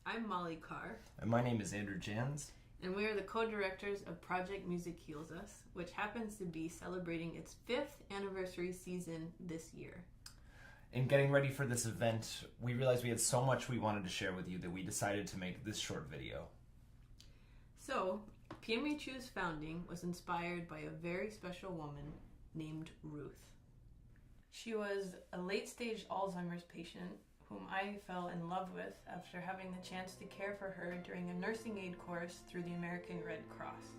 I'm Molly Carr. And my name is Andrew Jans. And we are the co-directors of Project Music Heals Us, which happens to be celebrating its 5th anniversary season this year. In getting ready for this event, we realized we had so much we wanted to share with you that we decided to make this short video. So, PMHU's founding was inspired by a very special woman named Ruth. She was a late-stage Alzheimer's patient whom I fell in love with after having the chance to care for her during a nursing aid course through the American Red Cross.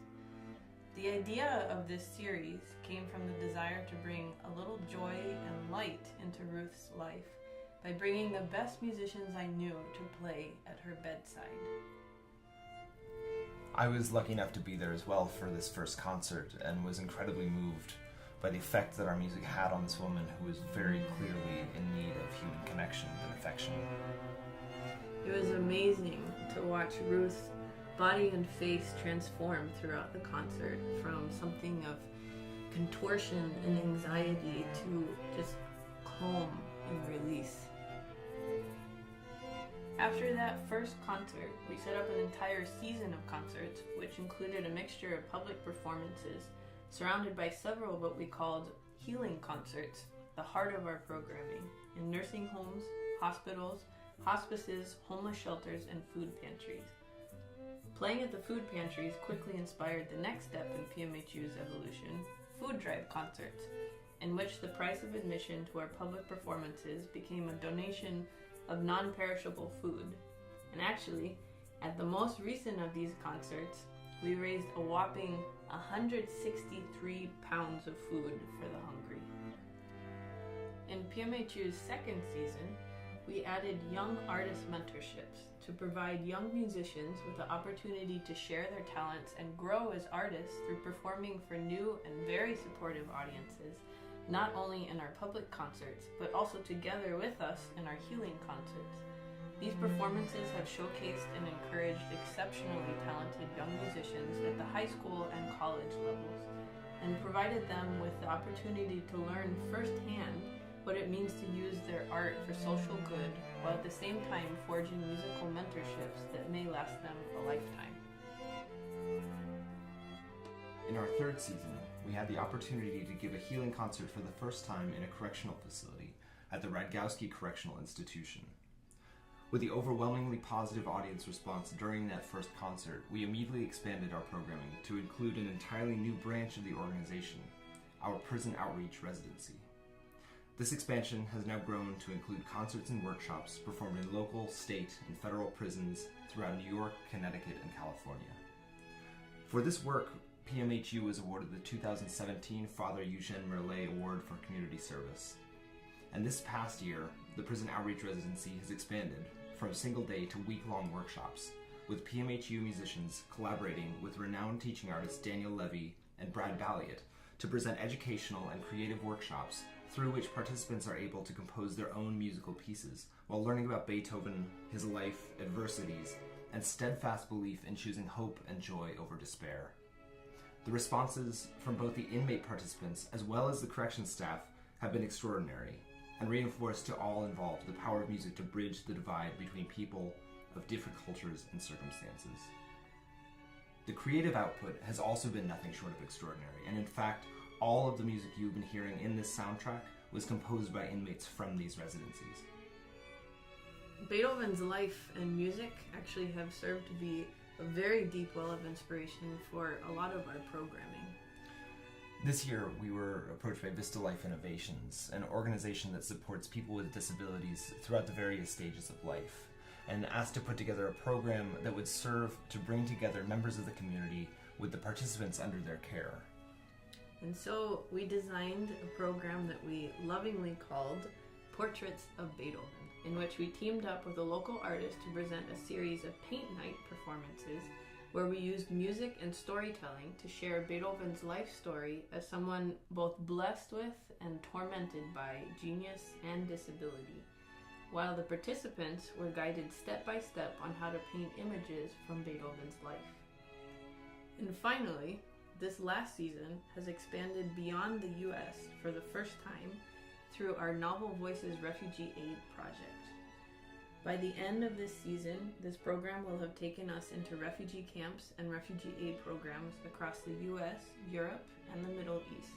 The idea of this series came from the desire to bring a little joy and light into Ruth's life by bringing the best musicians I knew to play at her bedside. I was lucky enough to be there as well for this first concert and was incredibly moved by the effect that our music had on this woman who was very clearly in need of human connection and affection. It was amazing to watch Ruth's body and face transform throughout the concert from something of contortion and anxiety to just calm and release. After that first concert, we set up an entire season of concerts, which included a mixture of public performances surrounded by several what we called healing concerts, the heart of our programming, in nursing homes, hospitals, hospices, homeless shelters, and food pantries. Playing at the food pantries quickly inspired the next step in PMHU's evolution, food drive concerts, in which the price of admission to our public performances became a donation of non-perishable food. And actually, at the most recent of these concerts, we raised a whopping 163 pounds of food for the hungry. In PMHU's second season, we added young artist mentorships to provide young musicians with the opportunity to share their talents and grow as artists through performing for new and very supportive audiences, not only in our public concerts, but also together with us in our healing concerts. These performances have showcased and encouraged exceptionally talented young musicians at the high school and college levels, and provided them with the opportunity to learn firsthand what it means to use their art for social good, while at the same time forging musical mentorships that may last them a lifetime. In our third season, we had the opportunity to give a healing concert for the first time in a correctional facility at the Radgowski Correctional Institution. With the overwhelmingly positive audience response during that first concert, we immediately expanded our programming to include an entirely new branch of the organization, our Prison Outreach Residency. This expansion has now grown to include concerts and workshops performed in local, state, and federal prisons throughout New York, Connecticut, and California. For this work, PMHU was awarded the 2017 Father Eugène Merlet Award for Community Service. And this past year, the Prison Outreach Residency has expanded from single-day to week-long workshops, with PMHU musicians collaborating with renowned teaching artists Daniel Levy and Brad Balliot to present educational and creative workshops through which participants are able to compose their own musical pieces while learning about Beethoven, his life, adversities, and steadfast belief in choosing hope and joy over despair. The responses from both the inmate participants as well as the corrections staff have been extraordinary and reinforced to all involved the power of music to bridge the divide between people of different cultures and circumstances. The creative output has also been nothing short of extraordinary, and in fact, all of the music you've been hearing in this soundtrack was composed by inmates from these residencies. Beethoven's life and music actually have served to be a very deep well of inspiration for a lot of our programming. This year, we were approached by Vista Life Innovations, an organization that supports people with disabilities throughout the various stages of life, and asked to put together a program that would serve to bring together members of the community with the participants under their care. And so we designed a program that we lovingly called Portraits of Beethoven, in which we teamed up with a local artist to present a series of paint night performances where we used music and storytelling to share Beethoven's life story as someone both blessed with and tormented by genius and disability, while the participants were guided step by step on how to paint images from Beethoven's life. And finally, this last season has expanded beyond the US for the first time through our Novel Voices Refugee Aid project. By the end of this season, this program will have taken us into refugee camps and refugee aid programs across the US, Europe, and the Middle East,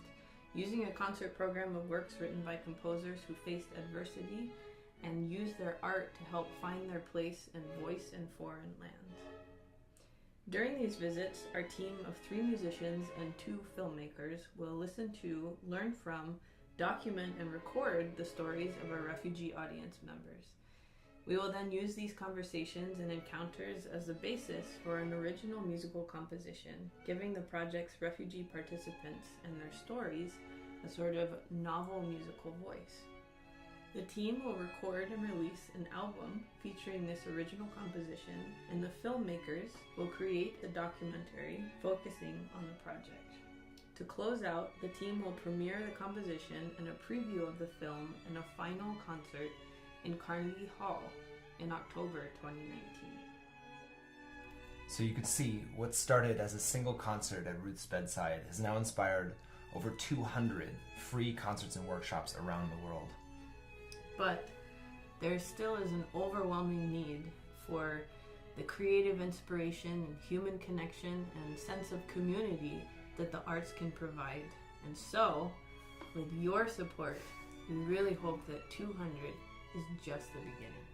using a concert program of works written by composers who faced adversity and used their art to help find their place and voice in foreign lands. During these visits, our team of 3 musicians and 2 filmmakers will listen to, learn from, document, and record the stories of our refugee audience members. We will then use these conversations and encounters as the basis for an original musical composition, giving the project's refugee participants and their stories a sort of novel musical voice. The team will record and release an album featuring this original composition, and the filmmakers will create a documentary focusing on the project. To close out, the team will premiere the composition and a preview of the film and a final concert in Carnegie Hall in October 2019. So you could see what started as a single concert at Ruth's bedside has now inspired over 200 free concerts and workshops around the world. But there still is an overwhelming need for the creative inspiration and human connection and sense of community that the arts can provide. And so, with your support, we really hope that 200 is just the beginning.